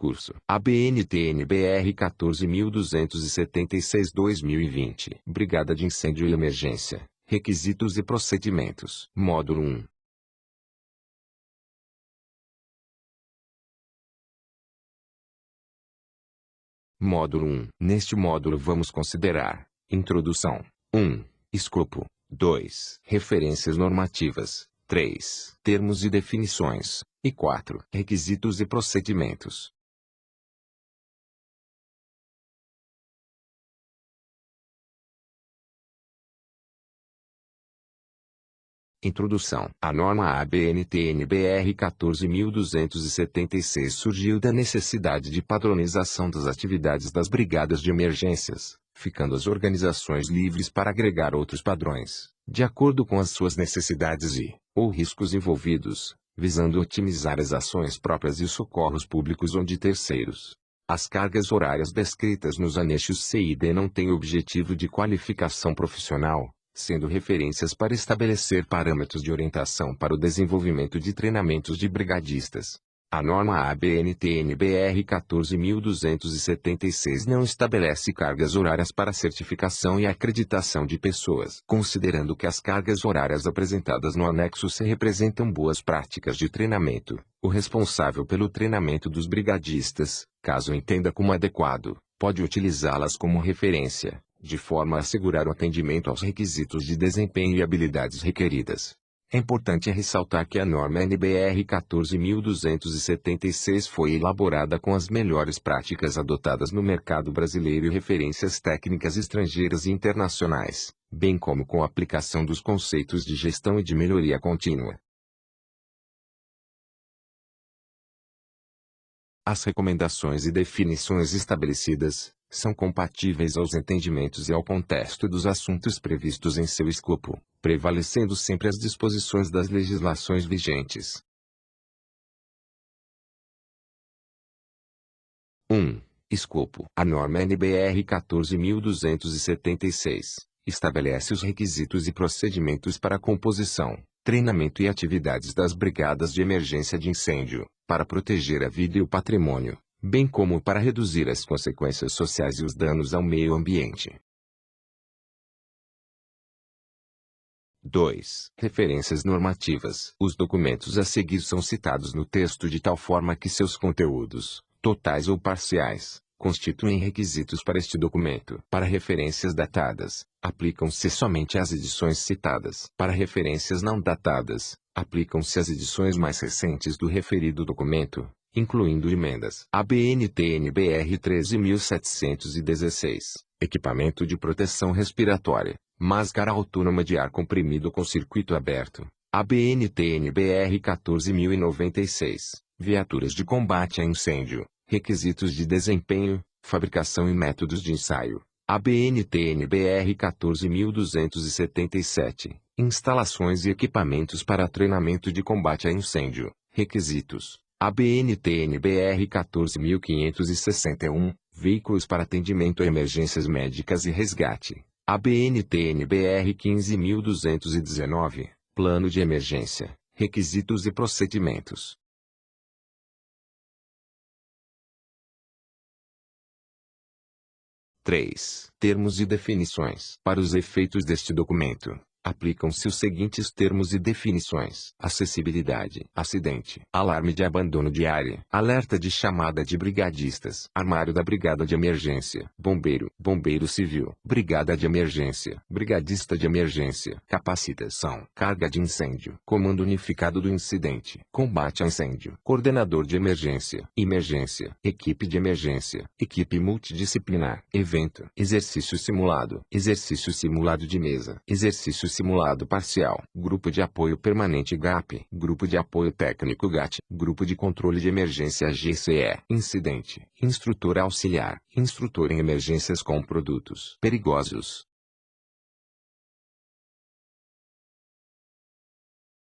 curso. ABNT-NBR 14.276/2020. Brigada de Incêndio e Emergência. Requisitos e procedimentos. Módulo 1. Módulo 1. Neste módulo vamos considerar: Introdução. 1. Escopo. 2. Referências normativas. 3. Termos e definições. E 4. Requisitos e procedimentos. Introdução. A norma ABNT-NBR 14.276 surgiu da necessidade de padronização das atividades das brigadas de emergências, ficando as organizações livres para agregar outros padrões, de acordo com as suas necessidades ou riscos envolvidos, visando otimizar as ações próprias e os socorros públicos ou de terceiros. As cargas horárias descritas nos anexos C e D não têm objetivo de qualificação profissional, sendo referências para estabelecer parâmetros de orientação para o desenvolvimento de treinamentos de brigadistas. A norma ABNT-NBR 14.276 não estabelece cargas horárias para certificação e acreditação de pessoas. Considerando que as cargas horárias apresentadas no anexo C representam boas práticas de treinamento, o responsável pelo treinamento dos brigadistas, caso entenda como adequado, pode utilizá-las como referência, de forma a assegurar o atendimento aos requisitos de desempenho e habilidades requeridas. É importante ressaltar que a norma NBR 14.276 foi elaborada com as melhores práticas adotadas no mercado brasileiro e referências técnicas estrangeiras e internacionais, bem como com a aplicação dos conceitos de gestão e de melhoria contínua. As recomendações e definições estabelecidas são compatíveis aos entendimentos e ao contexto dos assuntos previstos em seu escopo, prevalecendo sempre as disposições das legislações vigentes. 1. Escopo. A norma NBR 14.276 estabelece os requisitos e procedimentos para a composição, treinamento e atividades das brigadas de emergência de incêndio, para proteger a vida e o patrimônio, bem como para reduzir as consequências sociais e os danos ao meio ambiente. 2. Referências normativas. Os documentos a seguir são citados no texto de tal forma que seus conteúdos, totais ou parciais, constituem requisitos para este documento. Para referências datadas, aplicam-se somente às edições citadas. Para referências não datadas, aplicam-se às edições mais recentes do referido documento, incluindo emendas. ABNT-NBR 13.716. Equipamento de proteção respiratória. Máscara autônoma de ar comprimido com circuito aberto. ABNT-NBR 14.096. Viaturas de combate a incêndio. Requisitos de desempenho, fabricação e métodos de ensaio. ABNT-NBR 14.277. Instalações e equipamentos para treinamento de combate a incêndio. Requisitos. ABNT-NBR 14.561. Veículos para atendimento a emergências médicas e resgate. ABNT-NBR 15.219. Plano de emergência. Requisitos e procedimentos. 3. Termos e definições. Para os efeitos deste documento, aplicam-se os seguintes termos e definições: acessibilidade, acidente, alarme de abandono de área, alerta de chamada de brigadistas, armário da brigada de emergência, bombeiro, bombeiro civil, brigada de emergência, brigadista de emergência, capacitação, carga de incêndio, comando unificado do incidente, combate a incêndio, coordenador de emergência, emergência, equipe de emergência, equipe multidisciplinar, evento, exercício simulado de mesa, exercício simulado parcial, grupo de apoio permanente GAP, grupo de apoio técnico GAT, grupo de controle de emergência GCE, incidente, instrutor auxiliar, instrutor em emergências com produtos perigosos.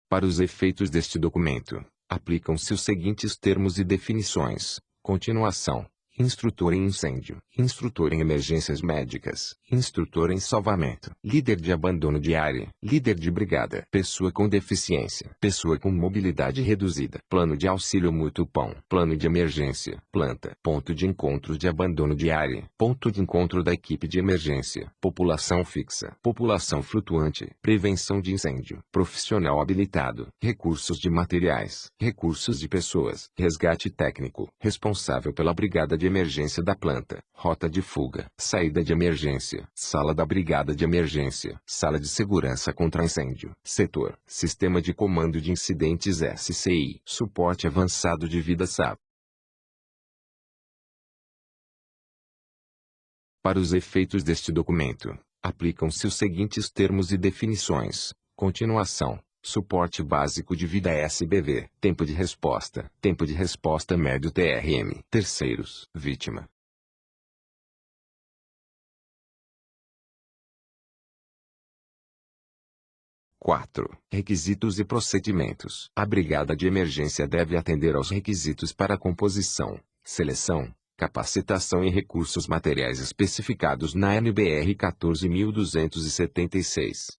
Para os efeitos deste documento, aplicam-se os seguintes termos e definições: continuação, instrutor em incêndio, instrutor em emergências médicas, instrutor em salvamento, líder de abandono de área, líder de brigada, pessoa com deficiência, pessoa com mobilidade reduzida, plano de auxílio mútuo PAM, plano de emergência, planta, ponto de encontro de abandono de área, ponto de encontro da equipe de emergência, população fixa, população flutuante, prevenção de incêndio, profissional habilitado, recursos de materiais, recursos de pessoas, resgate técnico, responsável pela brigada de emergência da planta, rota de fuga, saída de emergência, sala da brigada de emergência, sala de segurança contra incêndio, setor, sistema de comando de incidentes SCI, suporte avançado de vida SAP. Para os efeitos deste documento, aplicam-se os seguintes termos e definições: continuação, suporte básico de vida SBV, tempo de resposta médio TRM, terceiros, vítima. Requisitos e procedimentos. A brigada de emergência deve atender aos requisitos para composição, seleção, capacitação e recursos materiais especificados na NBR 14.276.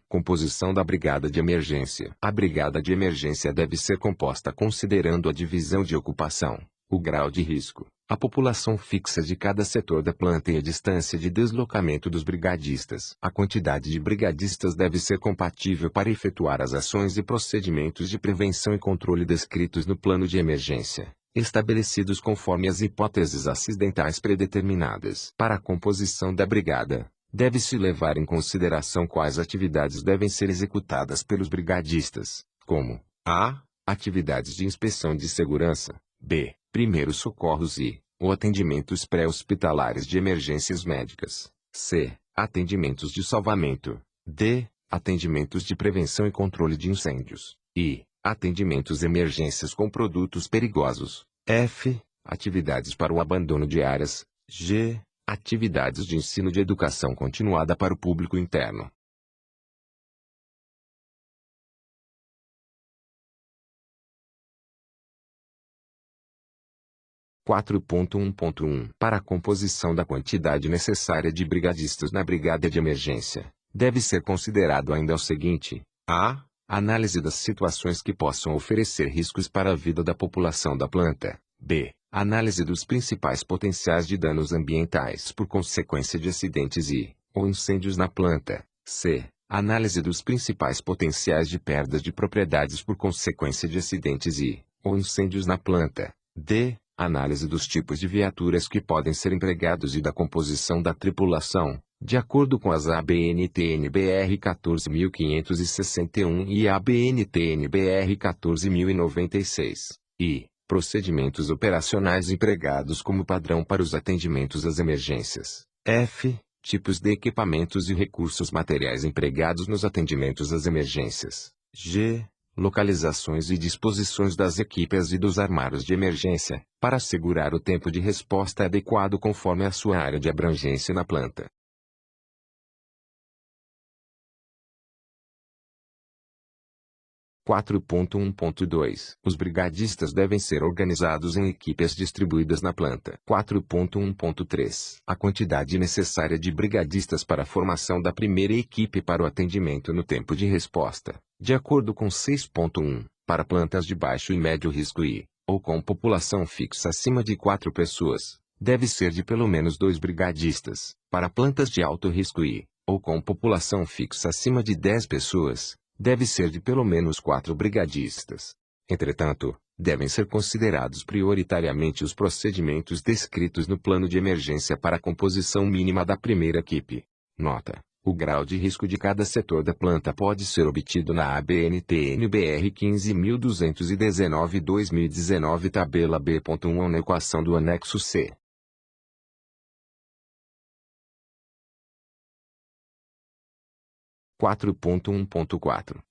Composição da brigada de emergência. A brigada de emergência deve ser composta considerando a divisão de ocupação, o grau de risco, a população fixa de cada setor da planta e a distância de deslocamento dos brigadistas. A quantidade de brigadistas deve ser compatível para efetuar as ações e procedimentos de prevenção e controle descritos no plano de emergência, estabelecidos conforme as hipóteses acidentais predeterminadas. Para a composição da brigada, deve-se levar em consideração quais atividades devem ser executadas pelos brigadistas, como a. Atividades de inspeção de segurança, b. Primeiros socorros ou atendimentos pré-hospitalares de emergências médicas, c. Atendimentos de salvamento, d. Atendimentos de prevenção e controle de incêndios, e atendimentos emergências com produtos perigosos, f. Atividades para o abandono de áreas, g. Atividades de ensino de educação continuada para o público interno. Para a composição da quantidade necessária de brigadistas na brigada de emergência, deve ser considerado ainda o seguinte: a. Análise das situações que possam oferecer riscos para a vida da população da planta, b. Análise dos principais potenciais de danos ambientais por consequência de acidentes ou incêndios na planta, c. Análise dos principais potenciais de perdas de propriedades por consequência de acidentes ou incêndios na planta, d. Análise dos tipos de viaturas que podem ser empregados e da composição da tripulação, de acordo com as ABNT-NBR 14.561 e ABNT-NBR 14.096, e procedimentos operacionais empregados como padrão para os atendimentos às emergências. F. Tipos de equipamentos e recursos materiais empregados nos atendimentos às emergências. G. Localizações e disposições das equipes e dos armários de emergência, para assegurar o tempo de resposta adequado conforme a sua área de abrangência na planta. Os brigadistas devem ser organizados em equipes distribuídas na planta. 4.1.3 A quantidade necessária de brigadistas para a formação da primeira equipe para o atendimento no tempo de resposta, de acordo com 6.1, para plantas de baixo e médio risco ou com população fixa acima de 4 pessoas, deve ser de pelo menos 2 brigadistas. Para plantas de alto risco ou com população fixa acima de 10 pessoas, deve ser de pelo menos 4 brigadistas. Entretanto, devem ser considerados prioritariamente os procedimentos descritos no plano de emergência para a composição mínima da primeira equipe. Nota: o grau de risco de cada setor da planta pode ser obtido na ABNT-NBR 15.219/2019 tabela B.1 ou na equação do anexo C.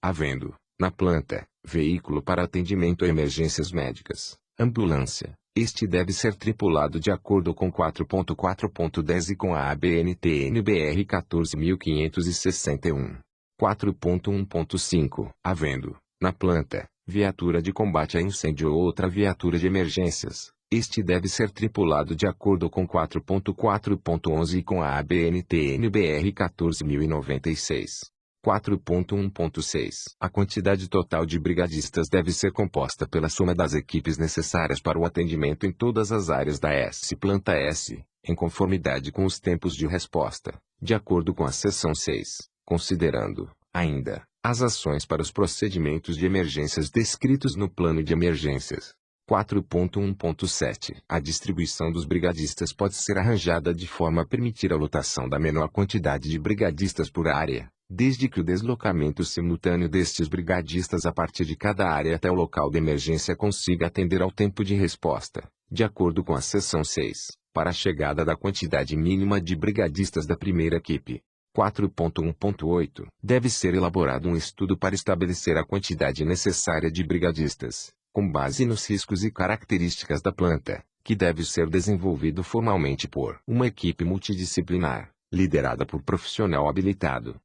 Havendo, na planta, veículo para atendimento a emergências médicas, ambulância, este deve ser tripulado de acordo com 4.4.10 e com a ABNT-NBR 14.561. 4.1.5 Havendo, na planta, viatura de combate a incêndio ou outra viatura de emergências, este deve ser tripulado de acordo com 4.4.11 e com a ABNT-NBR 14.096. 4.1.6 A quantidade total de brigadistas deve ser composta pela soma das equipes necessárias para o atendimento em todas as áreas da Planta S, em conformidade com os tempos de resposta, de acordo com a seção 6, considerando, ainda, as ações para os procedimentos de emergências descritos no plano de emergências. 4.1.7 A distribuição dos brigadistas pode ser arranjada de forma a permitir a lotação da menor quantidade de brigadistas por área, desde que o deslocamento simultâneo destes brigadistas a partir de cada área até o local de emergência consiga atender ao tempo de resposta, de acordo com a seção 6, para a chegada da quantidade mínima de brigadistas da primeira equipe. 4.1.8 Deve ser elaborado um estudo para estabelecer a quantidade necessária de brigadistas, com base nos riscos e características da planta, que deve ser desenvolvido formalmente por uma equipe multidisciplinar, liderada por profissional habilitado.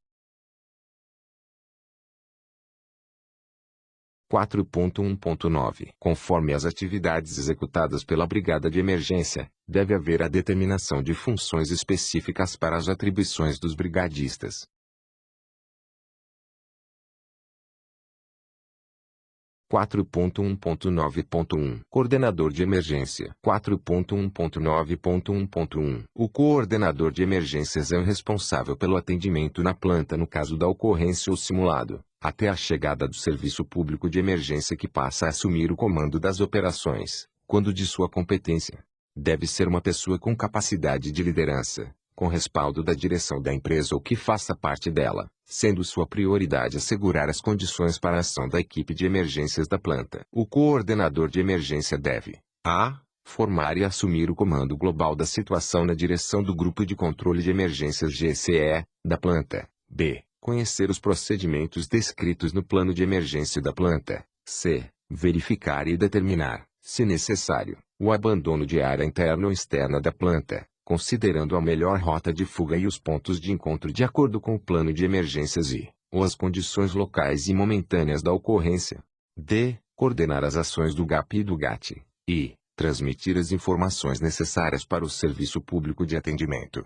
4.1.9 Conforme as atividades executadas pela brigada de emergência, deve haver a determinação de funções específicas para as atribuições dos brigadistas. 4.1.9.1 Coordenador de emergência. 4.1.9.1.1 O coordenador de emergências é o responsável pelo atendimento na planta no caso da ocorrência ou simulado, até a chegada do serviço público de emergência que passa a assumir o comando das operações, quando de sua competência. Deve ser uma pessoa com capacidade de liderança, com respaldo da direção da empresa ou que faça parte dela, sendo sua prioridade assegurar as condições para a ação da equipe de emergências da planta. O coordenador de emergência deve a. Formar e assumir o comando global da situação na direção do Grupo de Controle de Emergências GCE, da planta. B. Conhecer os procedimentos descritos no plano de emergência da planta. C. Verificar e determinar, se necessário, o abandono de área interna ou externa da planta, considerando a melhor rota de fuga e os pontos de encontro de acordo com o plano de emergências ou as condições locais e momentâneas da ocorrência. D. Coordenar as ações do GAP e do GAT. E. Transmitir as informações necessárias para o serviço público de atendimento.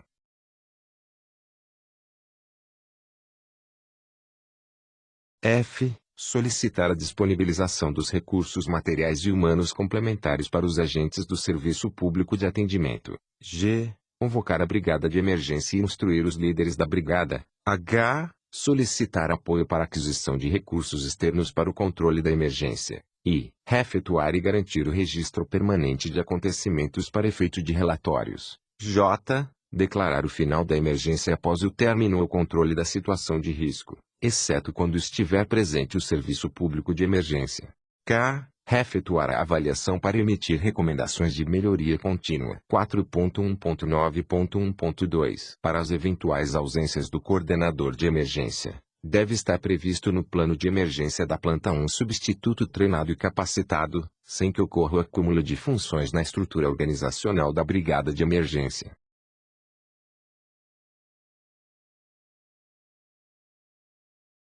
F. Solicitar a disponibilização dos recursos materiais e humanos complementares para os agentes do Serviço Público de Atendimento. G. Convocar a brigada de emergência e instruir os líderes da brigada. H. Solicitar apoio para a aquisição de recursos externos para o controle da emergência. I. Efetuar e garantir o registro permanente de acontecimentos para efeito de relatórios. J. Declarar o final da emergência após o término ou controle da situação de risco, exceto quando estiver presente o serviço público de emergência. K. Efetuar a avaliação para emitir recomendações de melhoria contínua. 4.1.9.1.2 Para as eventuais ausências do coordenador de emergência, deve estar previsto no plano de emergência da planta um substituto treinado e capacitado, sem que ocorra o acúmulo de funções na estrutura organizacional da brigada de emergência.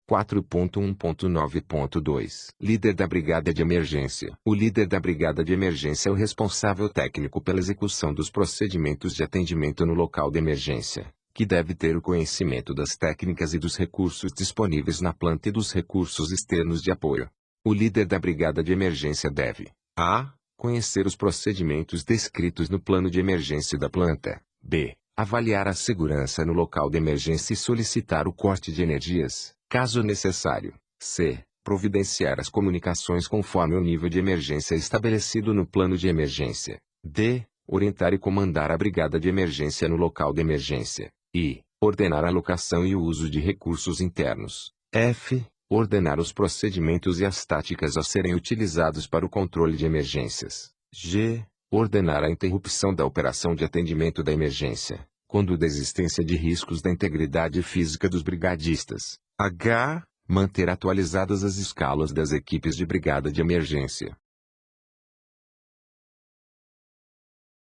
4.1.9.2 Líder da Brigada de Emergência. O líder da Brigada de Emergência é o responsável técnico pela execução dos procedimentos de atendimento no local de emergência, que deve ter o conhecimento das técnicas e dos recursos disponíveis na planta e dos recursos externos de apoio. O líder da Brigada de Emergência deve a. Conhecer os procedimentos descritos no plano de emergência da planta. B. Avaliar a segurança no local de emergência e solicitar o corte de energias, caso necessário. C. Providenciar as comunicações conforme o nível de emergência estabelecido no plano de emergência. D. Orientar e comandar a brigada de emergência no local de emergência. I. Ordenar a alocação e o uso de recursos internos. F. Ordenar os procedimentos e as táticas a serem utilizados para o controle de emergências. G. Ordenar a interrupção da operação de atendimento da emergência, quando da existência de riscos da integridade física dos brigadistas. H. Manter atualizadas as escalas das equipes de brigada de emergência.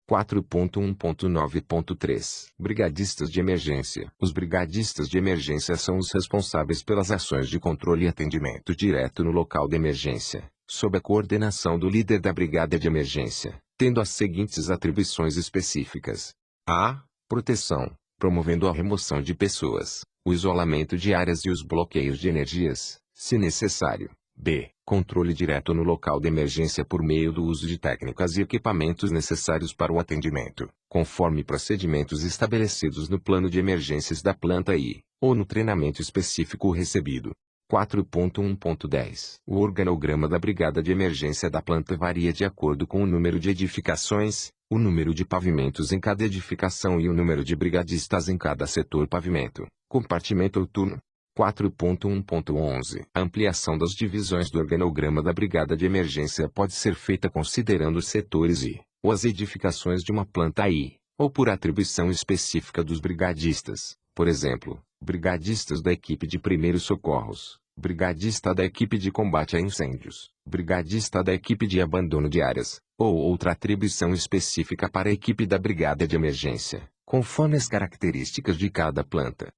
4.1.9.3 Brigadistas de emergência. Os brigadistas de emergência são os responsáveis pelas ações de controle e atendimento direto no local de emergência, sob a coordenação do líder da brigada de emergência, tendo as seguintes atribuições específicas: a. Proteção, promovendo a remoção de pessoas, o isolamento de áreas e os bloqueios de energias, se necessário. B. Controle direto no local de emergência por meio do uso de técnicas e equipamentos necessários para o atendimento, conforme procedimentos estabelecidos no plano de emergências da planta I, ou no treinamento específico recebido. 4.1.10 O organograma da brigada de emergência da planta varia de acordo com o número de edificações, o número de pavimentos em cada edificação e o número de brigadistas em cada setor pavimento, compartimento ou turno. 4.1.11 A ampliação das divisões do organograma da brigada de emergência pode ser feita considerando os setores e, ou as edificações de uma planta I, ou por atribuição específica dos brigadistas, por exemplo, brigadistas da equipe de primeiros socorros, brigadista da equipe de combate a incêndios, brigadista da equipe de abandono de áreas, ou outra atribuição específica para a equipe da brigada de emergência, conforme as características de cada planta.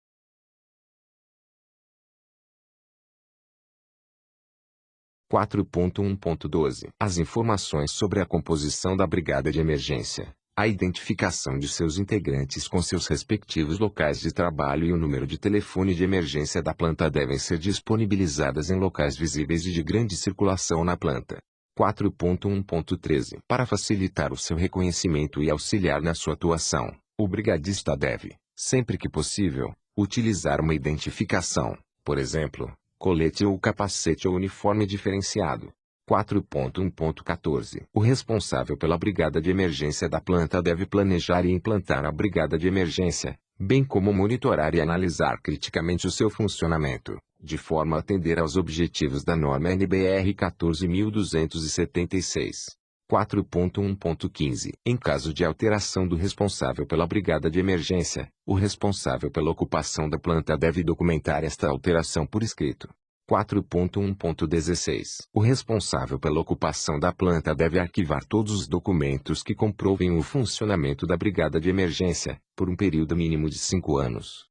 4.1.12 As informações sobre a composição da brigada de emergência, a identificação de seus integrantes com seus respectivos locais de trabalho e o número de telefone de emergência da planta devem ser disponibilizadas em locais visíveis e de grande circulação na planta. 4.1.13 Para facilitar o seu reconhecimento e auxiliar na sua atuação, o brigadista deve, sempre que possível, utilizar uma identificação, por exemplo, colete ou capacete ou uniforme diferenciado. 4.1.14 O responsável pela brigada de emergência da planta deve planejar e implantar a brigada de emergência, bem como monitorar e analisar criticamente o seu funcionamento, de forma a atender aos objetivos da norma NBR 14.276. 4.1.15 Em caso de alteração do responsável pela brigada de emergência, o responsável pela ocupação da planta deve documentar esta alteração por escrito. 4.1.16 O responsável pela ocupação da planta deve arquivar todos os documentos que comprovem o funcionamento da brigada de emergência, por um período mínimo de 5 anos.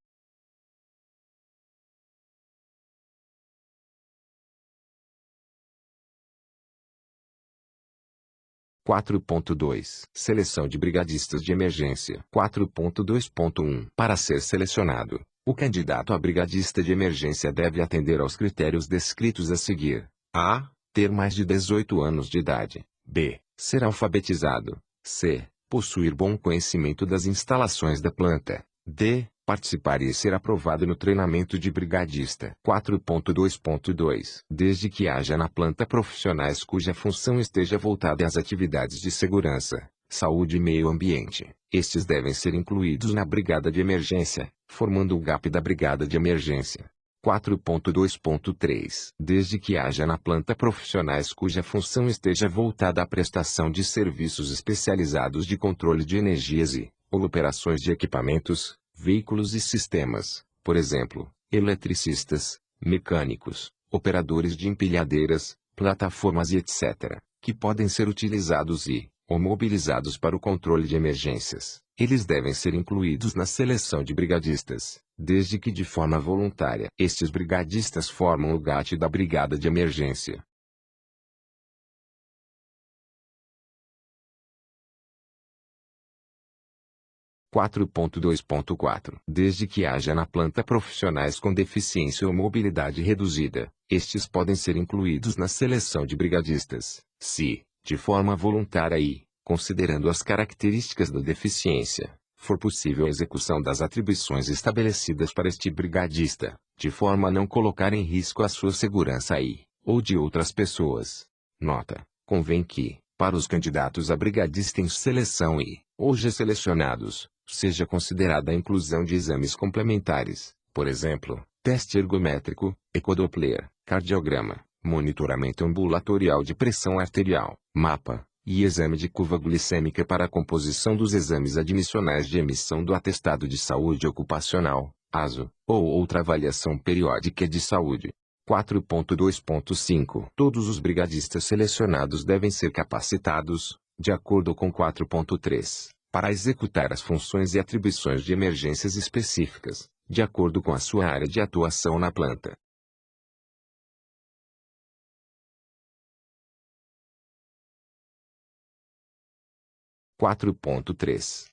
4.2 Seleção de brigadistas de emergência. 4.2.1 Para ser selecionado, o candidato a brigadista de emergência deve atender aos critérios descritos a seguir: a. Ter mais de 18 anos de idade. B. Ser alfabetizado. C. Possuir bom conhecimento das instalações da planta. D. Participar e ser aprovado no treinamento de brigadista. 4.2.2 Desde que haja na planta profissionais cuja função esteja voltada às atividades de segurança, saúde e meio ambiente, estes devem ser incluídos na brigada de emergência, formando o GAP da brigada de emergência. 4.2.3 Desde que haja na planta profissionais cuja função esteja voltada à prestação de serviços especializados de controle de energias ou operações de equipamentos, veículos e sistemas, por exemplo, eletricistas, mecânicos, operadores de empilhadeiras, plataformas e etc., que podem ser utilizados ou mobilizados para o controle de emergências. Eles devem ser incluídos na seleção de brigadistas, desde que de forma voluntária. Estes brigadistas formam o GAT da brigada de emergência. 4.2.4 Desde que haja na planta profissionais com deficiência ou mobilidade reduzida, estes podem ser incluídos na seleção de brigadistas, se, de forma voluntária e, considerando as características da deficiência, for possível a execução das atribuições estabelecidas para este brigadista, de forma a não colocar em risco a sua segurança ou de outras pessoas. Nota: convém que, para os candidatos a brigadista em seleção hoje selecionados, seja considerada a inclusão de exames complementares, por exemplo, teste ergométrico, ecodoppler, cardiograma, monitoramento ambulatorial de pressão arterial, mapa, e exame de curva glicêmica para a composição dos exames admissionais de emissão do atestado de saúde ocupacional, ASO, ou outra avaliação periódica de saúde. 4.2.5 Todos os brigadistas selecionados devem ser capacitados, de acordo com 4.3, para executar as funções e atribuições de emergências específicas, de acordo com a sua área de atuação na planta.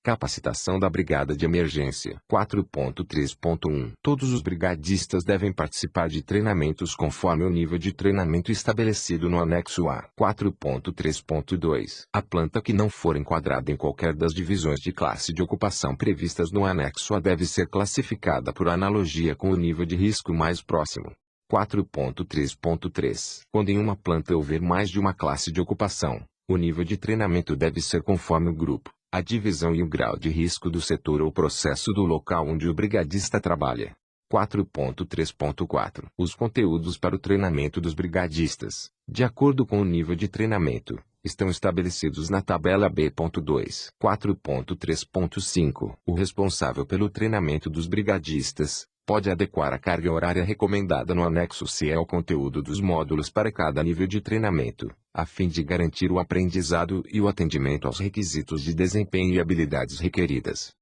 Capacitação da Brigada de Emergência. 4.3.1 Todos os brigadistas devem participar de treinamentos conforme o nível de treinamento estabelecido no anexo A. 4.3.2 A planta que não for enquadrada em qualquer das divisões de classe de ocupação previstas no anexo A deve ser classificada por analogia com o nível de risco mais próximo. 4.3.3 Quando em uma planta houver mais de uma classe de ocupação, o nível de treinamento deve ser conforme o grupo, a divisão e o grau de risco do setor ou processo do local onde o brigadista trabalha. 4.3.4 Os conteúdos para o treinamento dos brigadistas, de acordo com o nível de treinamento, estão estabelecidos na tabela B.2. 4.3.5 O responsável pelo treinamento dos brigadistas pode adequar a carga horária recomendada no anexo C ao conteúdo dos módulos para cada nível de treinamento, a fim de garantir o aprendizado e o atendimento aos requisitos de desempenho e habilidades requeridas.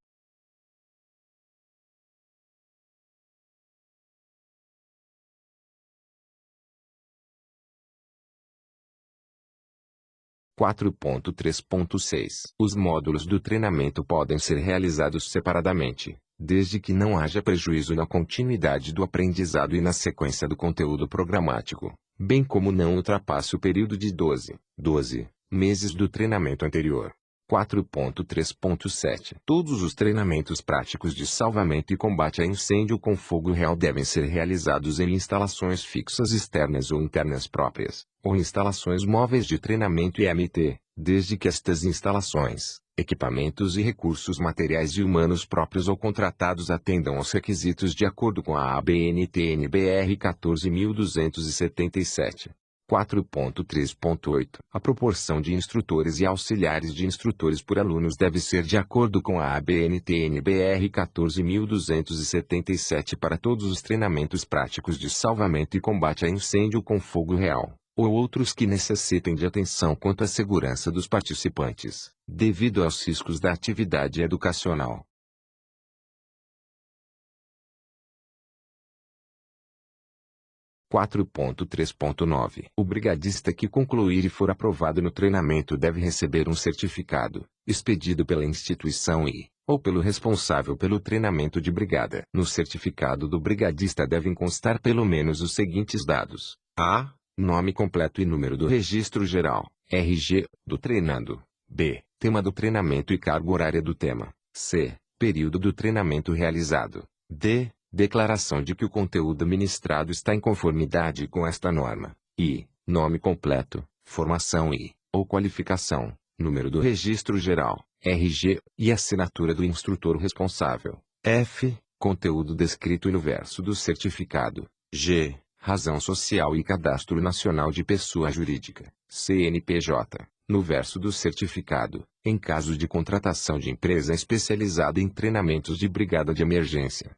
Os módulos do treinamento podem ser realizados separadamente, desde que não haja prejuízo na continuidade do aprendizado e na sequência do conteúdo programático, bem como não ultrapasse o período de 12 meses do treinamento anterior. 4.3.7 Todos os treinamentos práticos de salvamento e combate a incêndio com fogo real devem ser realizados em instalações fixas externas ou internas próprias, ou instalações móveis de treinamento IMT, desde que estas instalações, equipamentos e recursos materiais e humanos próprios ou contratados atendam aos requisitos de acordo com a ABNT-NBR 14277. 4.3.8 A proporção de instrutores e auxiliares de instrutores por alunos deve ser de acordo com a ABNT-NBR 14277 para todos os treinamentos práticos de salvamento e combate a incêndio com fogo real, ou outros que necessitem de atenção quanto à segurança dos participantes, devido aos riscos da atividade educacional. 4.3.9 O brigadista que concluir e for aprovado no treinamento deve receber um certificado, expedido pela instituição ou pelo responsável pelo treinamento de brigada. No certificado do brigadista devem constar pelo menos os seguintes dados: a. Nome completo e número do registro geral, RG, do treinando. B. Tema do treinamento e carga horária do tema. C. Período do treinamento realizado. D. Declaração de que o conteúdo ministrado está em conformidade com esta norma. I. Nome completo, formação ou qualificação, número do registro geral, RG, e assinatura do instrutor responsável. F. Conteúdo descrito no verso do certificado. G. Razão social e cadastro nacional de pessoa jurídica, CNPJ, no verso do certificado, em caso de contratação de empresa especializada em treinamentos de brigada de emergência.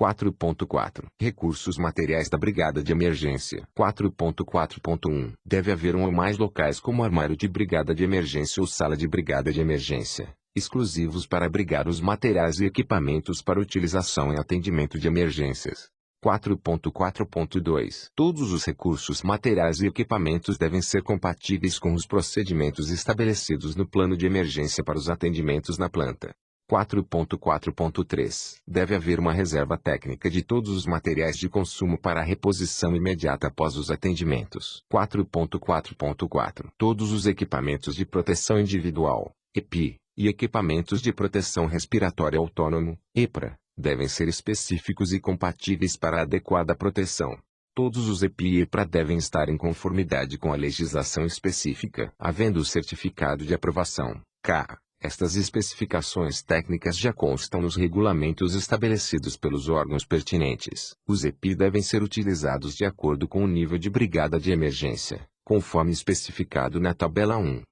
4.4 Recursos materiais da Brigada de Emergência. 4.4.1 Deve haver um ou mais locais como armário de brigada de emergência ou sala de brigada de emergência, exclusivos para abrigar os materiais e equipamentos para utilização em atendimento de emergências. 4.4.2 Todos os recursos materiais e equipamentos devem ser compatíveis com os procedimentos estabelecidos no plano de emergência para os atendimentos na planta. 4.4.3 Deve haver uma reserva técnica de todos os materiais de consumo para a reposição imediata após os atendimentos. 4.4.4 Todos os equipamentos de proteção individual, EPI, e equipamentos de proteção respiratória autônomo, EPRA, devem ser específicos e compatíveis para a adequada proteção. Todos os EPI e EPRA devem estar em conformidade com a legislação específica, havendo o certificado de aprovação, CA. Estas especificações técnicas já constam nos regulamentos estabelecidos pelos órgãos pertinentes. Os EPI devem ser utilizados de acordo com o nível de brigada de emergência, conforme especificado na tabela 1.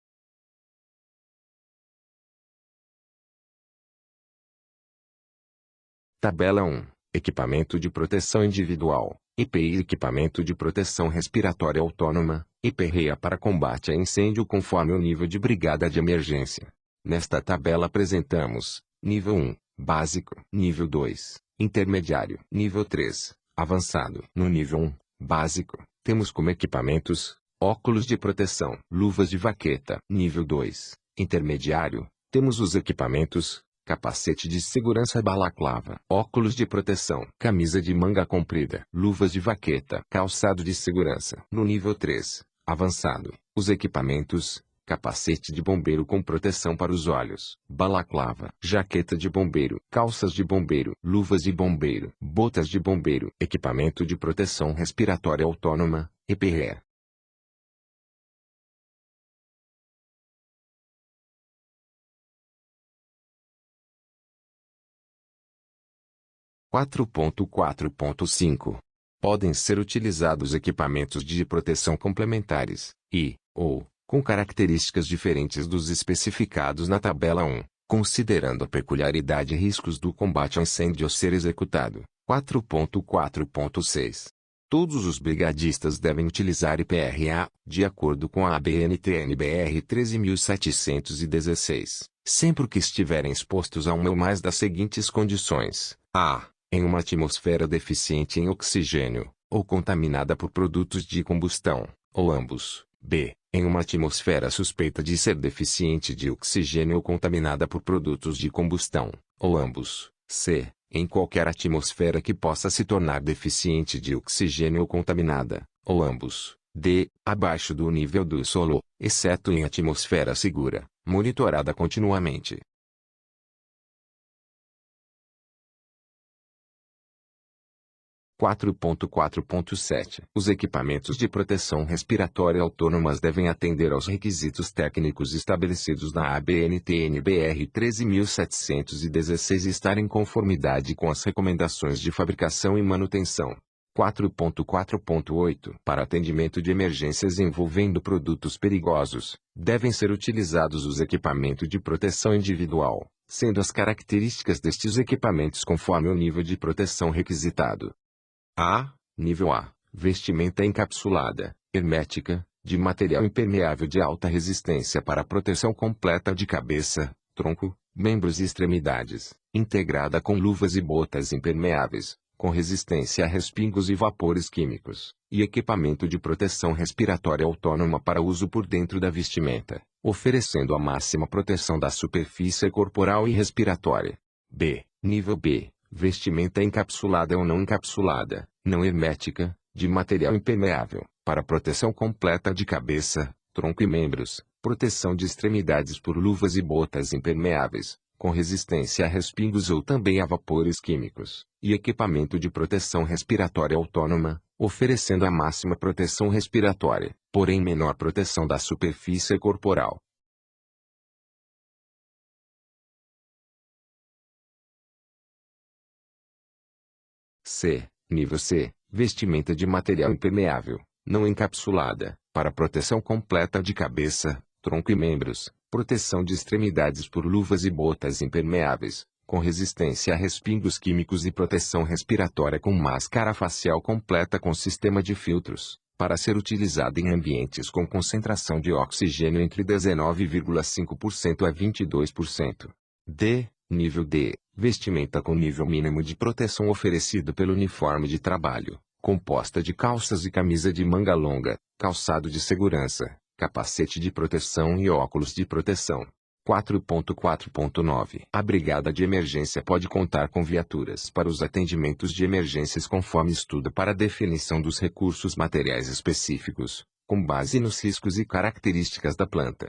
Tabela 1. Equipamento de proteção individual, EPI. Equipamento de proteção respiratória autônoma, EPREA, para combate a incêndio conforme o nível de brigada de emergência. Nesta tabela apresentamos: nível 1, básico; nível 2, intermediário; nível 3, avançado. No nível 1, básico, temos como equipamentos: óculos de proteção, luvas de vaqueta. Nível 2, intermediário, temos os equipamentos: capacete de segurança, balaclava, óculos de proteção, camisa de manga comprida, luvas de vaqueta, calçado de segurança. No nível 3, avançado, os equipamentos: capacete de bombeiro com proteção para os olhos, balaclava, jaqueta de bombeiro, calças de bombeiro, luvas de bombeiro, botas de bombeiro. Equipamento de proteção respiratória autônoma, EPRE. 4.4.5. Podem ser utilizados equipamentos de proteção complementares, ou com características diferentes dos especificados na tabela 1, considerando a peculiaridade e riscos do combate ao incêndio a ser executado. 4.4.6. Todos os brigadistas devem utilizar IPRA, de acordo com a ABNT-NBR 13.716, sempre que estiverem expostos a uma ou mais das seguintes condições: a. Em uma atmosfera deficiente em oxigênio, ou contaminada por produtos de combustão, ou ambos. B. Em uma atmosfera suspeita de ser deficiente de oxigênio ou contaminada por produtos de combustão, ou ambos. C. Em qualquer atmosfera que possa se tornar deficiente de oxigênio ou contaminada, ou ambos. D. Abaixo do nível do solo, exceto em atmosfera segura, monitorada continuamente. 4.4.7. Os equipamentos de proteção respiratória autônomas devem atender aos requisitos técnicos estabelecidos na ABNT-NBR 13.716 e estar em conformidade com as recomendações de fabricação e manutenção. 4.4.8. Para atendimento de emergências envolvendo produtos perigosos, devem ser utilizados os equipamentos de proteção individual, sendo as características destes equipamentos conforme o nível de proteção requisitado. A. Nível A. Vestimenta encapsulada, hermética, de material impermeável de alta resistência para proteção completa de cabeça, tronco, membros e extremidades, integrada com luvas e botas impermeáveis, com resistência a respingos e vapores químicos, e equipamento de proteção respiratória autônoma para uso por dentro da vestimenta, oferecendo a máxima proteção da superfície corporal e respiratória. B. Nível B. Vestimenta encapsulada ou não encapsulada, não hermética, de material impermeável, para proteção completa de cabeça, tronco e membros, proteção de extremidades por luvas e botas impermeáveis, com resistência a respingos ou também a vapores químicos, e equipamento de proteção respiratória autônoma, oferecendo a máxima proteção respiratória, porém menor proteção da superfície corporal. C. Nível C. Vestimenta de material impermeável, não encapsulada, para proteção completa de cabeça, tronco e membros, proteção de extremidades por luvas e botas impermeáveis, com resistência a respingos químicos e proteção respiratória com máscara facial completa com sistema de filtros, para ser utilizada em ambientes com concentração de oxigênio entre 19,5% a 22%. D. Nível D. Vestimenta com nível mínimo de proteção oferecido pelo uniforme de trabalho, composta de calças e camisa de manga longa, calçado de segurança, capacete de proteção e óculos de proteção. 4.4.9. A brigada de emergência pode contar com viaturas para os atendimentos de emergências conforme estudo para a definição dos recursos materiais específicos, com base nos riscos e características da planta.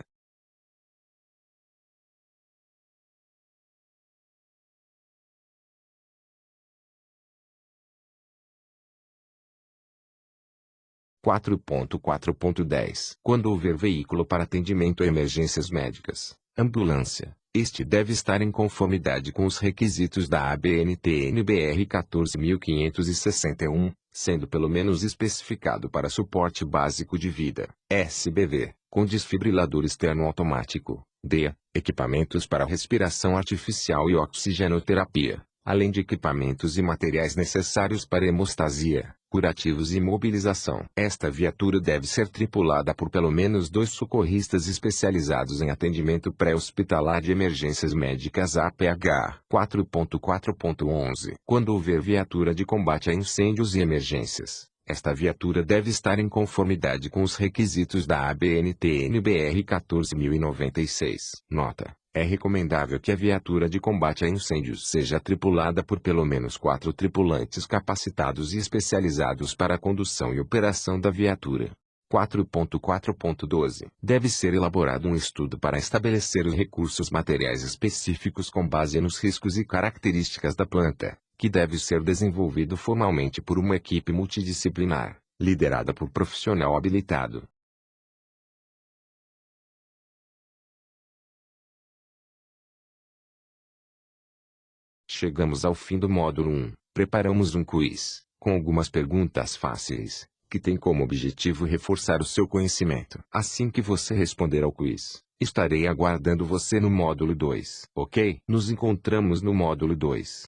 Quando houver veículo para atendimento a emergências médicas, ambulância, este deve estar em conformidade com os requisitos da ABNT-NBR 14.561, sendo pelo menos especificado para suporte básico de vida, SBV, com desfibrilador externo automático, D, equipamentos para respiração artificial e oxigenoterapia, além de equipamentos e materiais necessários para hemostasia, curativos e imobilização. Esta viatura deve ser tripulada por pelo menos 2 socorristas especializados em atendimento pré-hospitalar de emergências médicas APH. 4.4.11 Quando houver viatura de combate a incêndios e emergências, esta viatura deve estar em conformidade com os requisitos da ABNT-NBR 14096. Nota: é recomendável que a viatura de combate a incêndios seja tripulada por pelo menos 4 tripulantes capacitados e especializados para a condução e operação da viatura. 4.4.12 Deve ser elaborado um estudo para estabelecer os recursos materiais específicos com base nos riscos e características da planta, que deve ser desenvolvido formalmente por uma equipe multidisciplinar, liderada por profissional habilitado. Chegamos ao fim do módulo 1. Preparamos um quiz, com algumas perguntas fáceis, que tem como objetivo reforçar o seu conhecimento. Assim que você responder ao quiz, estarei aguardando você no módulo 2. Ok? Nos encontramos no módulo 2.